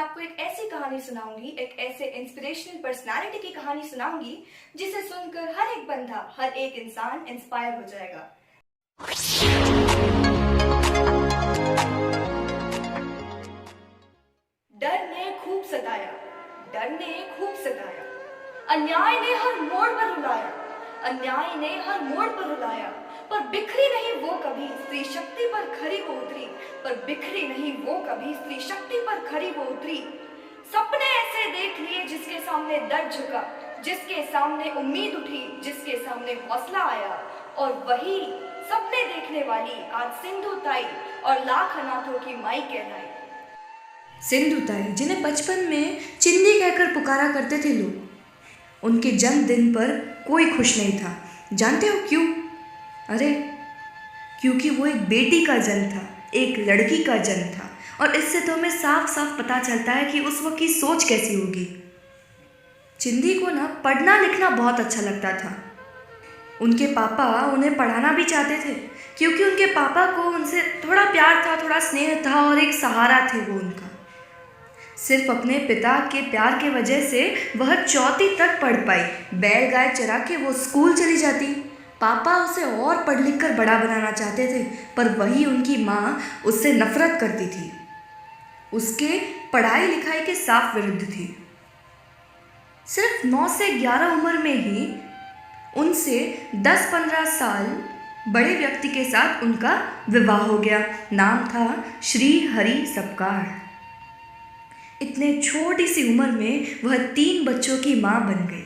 आपको एक ऐसी कहानी सुनाऊंगी, एक ऐसे इंस्पिरेशनल पर्सनालिटी की कहानी सुनाऊंगी जिसे सुनकर हर एक बंदा, हर एक इंसान इंस्पायर हो जाएगा। डर ने खूब सताया, डर ने खूब सताया, अन्याय ने हर मोड़ पर रुलाया, अन्याय ने हर मोड़ पर रुलाया, पर बिखरी नहीं वो कभी स्त्री शक्ति पर खरी वो उतरी, पर बिखरी नहीं वो कभी स्त्री शक्ति पर खरी वो उतरी। सपने ऐसे देख लिए जिसके सामने डर झुका, जिसके सामने उम्मीद उठी, जिसके सामने हौसला आया, और वही सपने देखने वाली आज सिंधु ताई और लाख अनाथों की माई कहलाई। सिंधु ताई, जिन्हें बचपन में चिंदी कहकर पुकारा करते थे लोग, उनके जन्मदिन पर कोई खुश नहीं था। जानते हो क्यों? अरे क्योंकि वो एक बेटी का जन्म था, एक लड़की का जन्म था, और इससे तो हमें साफ साफ पता चलता है कि उस वक्त की सोच कैसी होगी। चिंदी को ना पढ़ना लिखना बहुत अच्छा लगता था। उनके पापा उन्हें पढ़ाना भी चाहते थे क्योंकि उनके पापा को उनसे थोड़ा प्यार था, थोड़ा स्नेह था, और एक सहारा थे वो उनका। सिर्फ अपने पिता के प्यार के वजह से वह 4वीं तक पढ़ पाई। बैल गाय चरा के वो स्कूल चली जाती। पापा उसे और पढ़ लिख कर बड़ा बनाना चाहते थे, पर वही उनकी माँ उससे नफरत करती थी, उसके पढ़ाई लिखाई के साफ विरुद्ध थी। सिर्फ 9 से 11 उम्र में ही उनसे 10-15 साल बड़े व्यक्ति के साथ उनका विवाह हो गया। नाम था श्री हरि सपकाळ। इतने छोटी सी उम्र में वह 3 बच्चों की माँ बन गई।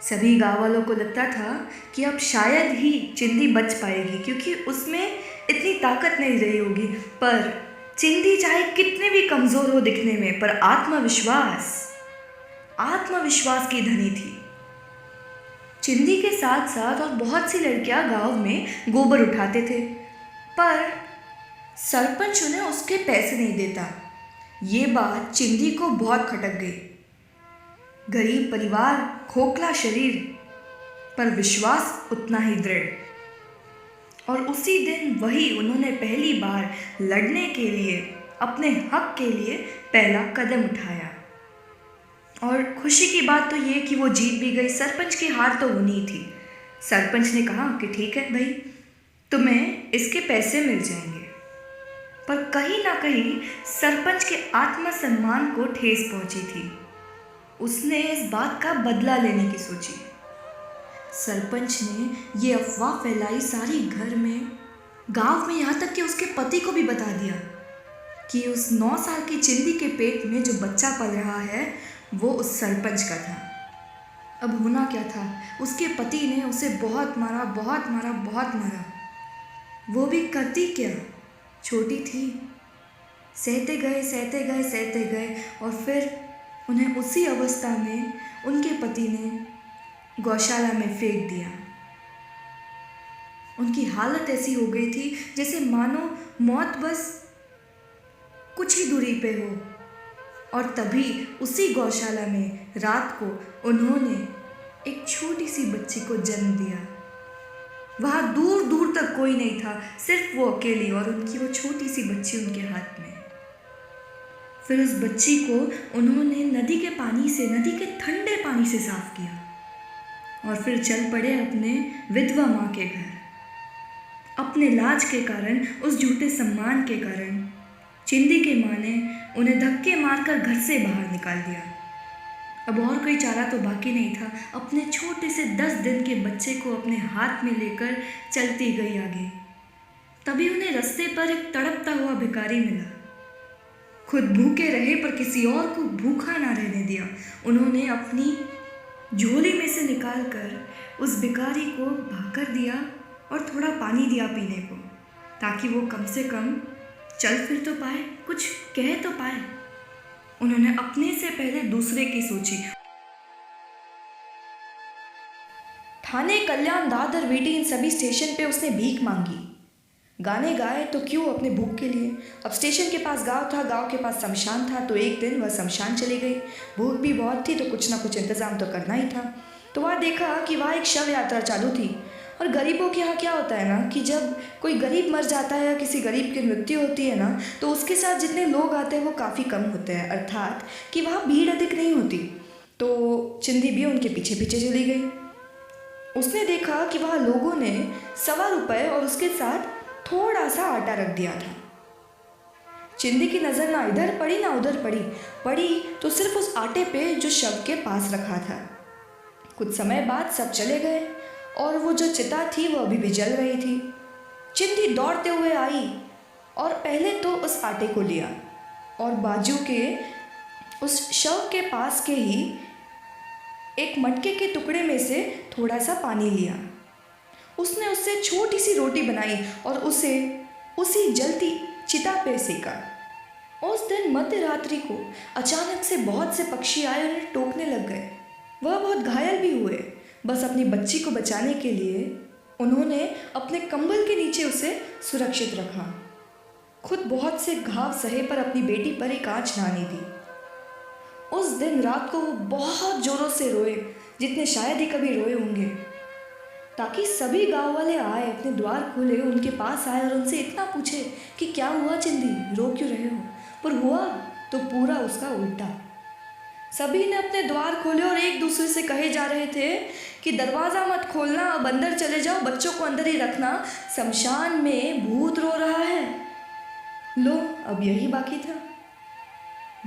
सभी गाँव वालों को लगता था कि अब शायद ही चिंदी बच पाएगी क्योंकि उसमें इतनी ताकत नहीं रही होगी, पर चिंदी चाहे कितने भी कमज़ोर हो दिखने में, पर आत्मविश्वास की धनी थी। चिंदी के साथ साथ और बहुत सी लड़कियां गांव में गोबर उठाते थे, पर सरपंच उन्हें उसके पैसे नहीं देता। ये बात चिंदी को बहुत खटक गई। गरीब परिवार, खोखला शरीर, पर विश्वास उतना ही दृढ़। और उसी दिन वही उन्होंने पहली बार लड़ने के लिए, अपने हक के लिए पहला कदम उठाया। और खुशी की बात तो ये कि वो जीत भी गई। सरपंच की हार तो होनी थी। सरपंच ने कहा कि ठीक है भाई, तुम्हें इसके पैसे मिल जाएंगे। पर कहीं ना कहीं सरपंच के आत्मसम्मान को ठेस पहुंची थी। उसने इस बात का बदला लेने की सोची। सरपंच ने ये अफवाह फैलाई सारी घर में, गांव में, यहाँ तक कि उसके पति को भी बता दिया कि उस 9 साल की चिंदी के पेट में जो बच्चा पल रहा है वो उस सरपंच का था। अब होना क्या था? उसके पति ने उसे बहुत मारा, बहुत मारा, बहुत मारा। वो भी करती क्या, छोटी थी। सहते गए, सहते गए, सहते गए, और फिर उन्हें उसी अवस्था में उनके पति ने गौशाला में फेंक दिया। उनकी हालत ऐसी हो गई थी जैसे मानो मौत बस कुछ ही दूरी पे हो। और तभी उसी गौशाला में रात को उन्होंने एक छोटी सी बच्ची को जन्म दिया। वहाँ दूर दूर तक कोई नहीं था, सिर्फ वो अकेली और उनकी वो छोटी सी बच्ची उनके हाथ में। फिर उस बच्ची को उन्होंने नदी के पानी से, नदी के ठंडे पानी से साफ किया और फिर चल पड़े अपने विधवा माँ के घर। अपने लाज के कारण, उस झूठे सम्मान के कारण चिंदी के माँ ने उन्हें धक्के मारकर घर से बाहर निकाल दिया। अब और कोई चारा तो बाकी नहीं था। अपने छोटे से 10 दिन के बच्चे को अपने हाथ में लेकर चलती गई आगे। तभी उन्हें रास्ते पर एक तड़पता हुआ भिखारी मिला। खुद भूखे रहे पर किसी और को भूखा ना रहने दिया। उन्होंने अपनी झोली में से निकालकर उस भिखारी को भाकर दिया और थोड़ा पानी दिया पीने को, ताकि वो कम से कम चल फिर तो पाए, कुछ कह तो पाए। उन्होंने अपने से पहले दूसरे की सोची। थाने, कल्याण, दादर, वीटी, इन सभी स्टेशन पे उसने भीख मांगी। गाने गाए तो क्यों, अपने भूख के लिए। अब स्टेशन के पास गांव था, गांव के पास शमशान था, तो एक दिन वह शमशान चली गई। भूख भी बहुत थी तो कुछ ना कुछ इंतज़ाम तो करना ही था। तो वह देखा कि वहाँ एक शव यात्रा चालू थी और गरीबों के यहाँ क्या होता है ना कि जब कोई गरीब मर जाता है या किसी गरीब की मृत्यु होती है ना, तो उसके साथ जितने लोग आते हैं वो काफ़ी कम होते हैं, अर्थात कि वहाँ भीड़ अधिक नहीं होती। तो चिंदी भी उनके पीछे पीछे चली गई। उसने देखा कि वहाँ लोगों ने ₹1.25 और उसके साथ थोड़ा सा आटा रख दिया था। चिंदी की नज़र ना इधर पड़ी ना उधर पड़ी तो सिर्फ उस आटे पे जो शव के पास रखा था। कुछ समय बाद सब चले गए और वो जो चिता थी वो अभी भी जल रही थी। चिंदी दौड़ते हुए आई और पहले तो उस आटे को लिया और बाजू के उस शव के पास के ही एक मटके के टुकड़े में से थोड़ा सा पानी लिया। उसने उससे छोटी सी रोटी बनाई और उसे उसी जलती चिता पे सेका। उस दिन मध्य रात्रि को अचानक से बहुत से पक्षी आए और उन्हें टोकने लग गए। वह बहुत घायल भी हुए। बस अपनी बच्ची को बचाने के लिए उन्होंने अपने कंबल के नीचे उसे सुरक्षित रखा। खुद बहुत से घाव सहे पर अपनी बेटी पर एक आँच ना आने दी। उस दिन रात को वो बहुत जोरों से रोए, जितने शायद ही कभी रोए होंगे, ताकि सभी गांव वाले आए, अपने द्वार खोले, उनके पास आए और उनसे इतना पूछे कि क्या हुआ चिंदी, रो क्यों रहे हो। पर हुआ तो पूरा उसका उल्टा। सभी ने अपने द्वार खोले और एक दूसरे से कहे जा रहे थे कि दरवाज़ा मत खोलना, अब अंदर चले जाओ, बच्चों को अंदर ही रखना, शमशान में भूत रो रहा है। लो, अब यही बाकी था।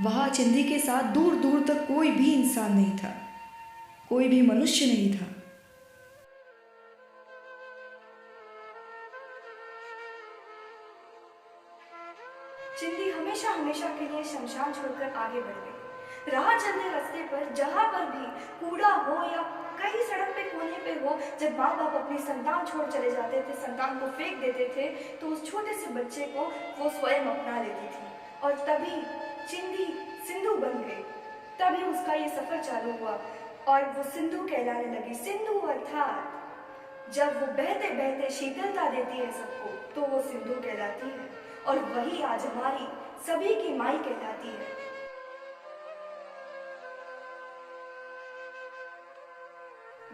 वहाँ चिंदी के साथ दूर दूर तक कोई भी इंसान नहीं था, कोई भी मनुष्य नहीं था। चिंदी हमेशा हमेशा के लिए शमशान छोड़कर आगे बढ़ गई। राह चलते रास्ते पर जहाँ पर भी कूड़ा हो या कहीं सड़क पे कोने पे हो, जब माँ बाप अपनी संतान छोड़ चले जाते थे, संतान को फेंक देते थे, तो उस छोटे से बच्चे को वो स्वयं अपना लेती थी। और तभी चिंदी सिंधु बन गई। तभी उसका ये सफर चालू हुआ और वो सिंधु कहलाने लगी। सिंधु अर्थात जब वो बहते बहते शीतलता देती है सबको, तो वो सिंधु कहलाती है। और वही आज हमारी सभी की माई कहलाती है।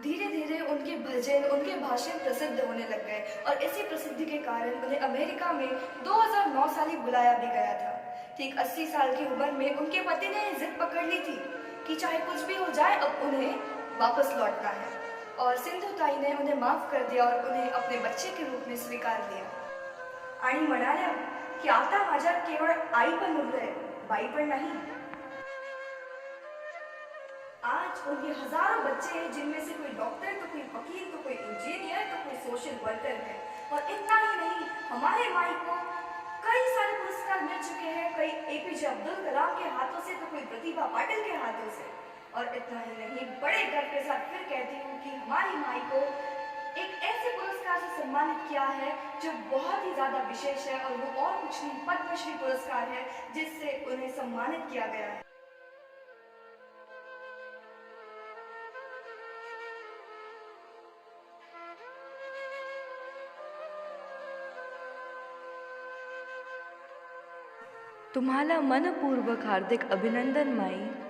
धीरे धीरे उनके भजन, उनके भाषण प्रसिद्ध होने लग गए और इसी प्रसिद्धि के कारण उन्हें अमेरिका में 2009 साल ही बुलाया भी गया था। ठीक 80 साल की उम्र में उनके पति ने जिद पकड़ ली थी कि चाहे कुछ भी हो जाए, अब उन्हें वापस लौटना है। और सिंधु ताई ने उन्हें माफ कर दिया और उन्हें अपने बच्चे के रूप में स्वीकार लिया। आणि म्हणाल्या की आता माझ्या केवळ आई पण उरलंय, बाई पण नहीं। आज उनके हजारों बच्चे हैं, जिनमें से कोई डॉक्टर, तो कोई वकील, तो कोई इंजीनियर, तो कोई सोशल वर्कर है। और इतना ही नहीं, हमारे माई को कई सारे पुरस्कार मिल चुके हैं, कई एपीजे अब्दुल कलाम के हाथों से, तो कोई प्रतिभा पाटिल के हाथों से। और इतना ही नहीं, बड़े गर्व के साथ फिर कहती हूँ कि हमारी माई को एक ऐसे पुरस्कार से सम्मानित किया है जो बहुत ही ज्यादा विशेष है, और वो और कुछ नहीं, पद्मश्री पुरस्कार है, जिससे उन्हें सम्मानित किया गया है। तुम्हाला मनपूर्वक हार्दिक अभिनंदन माई.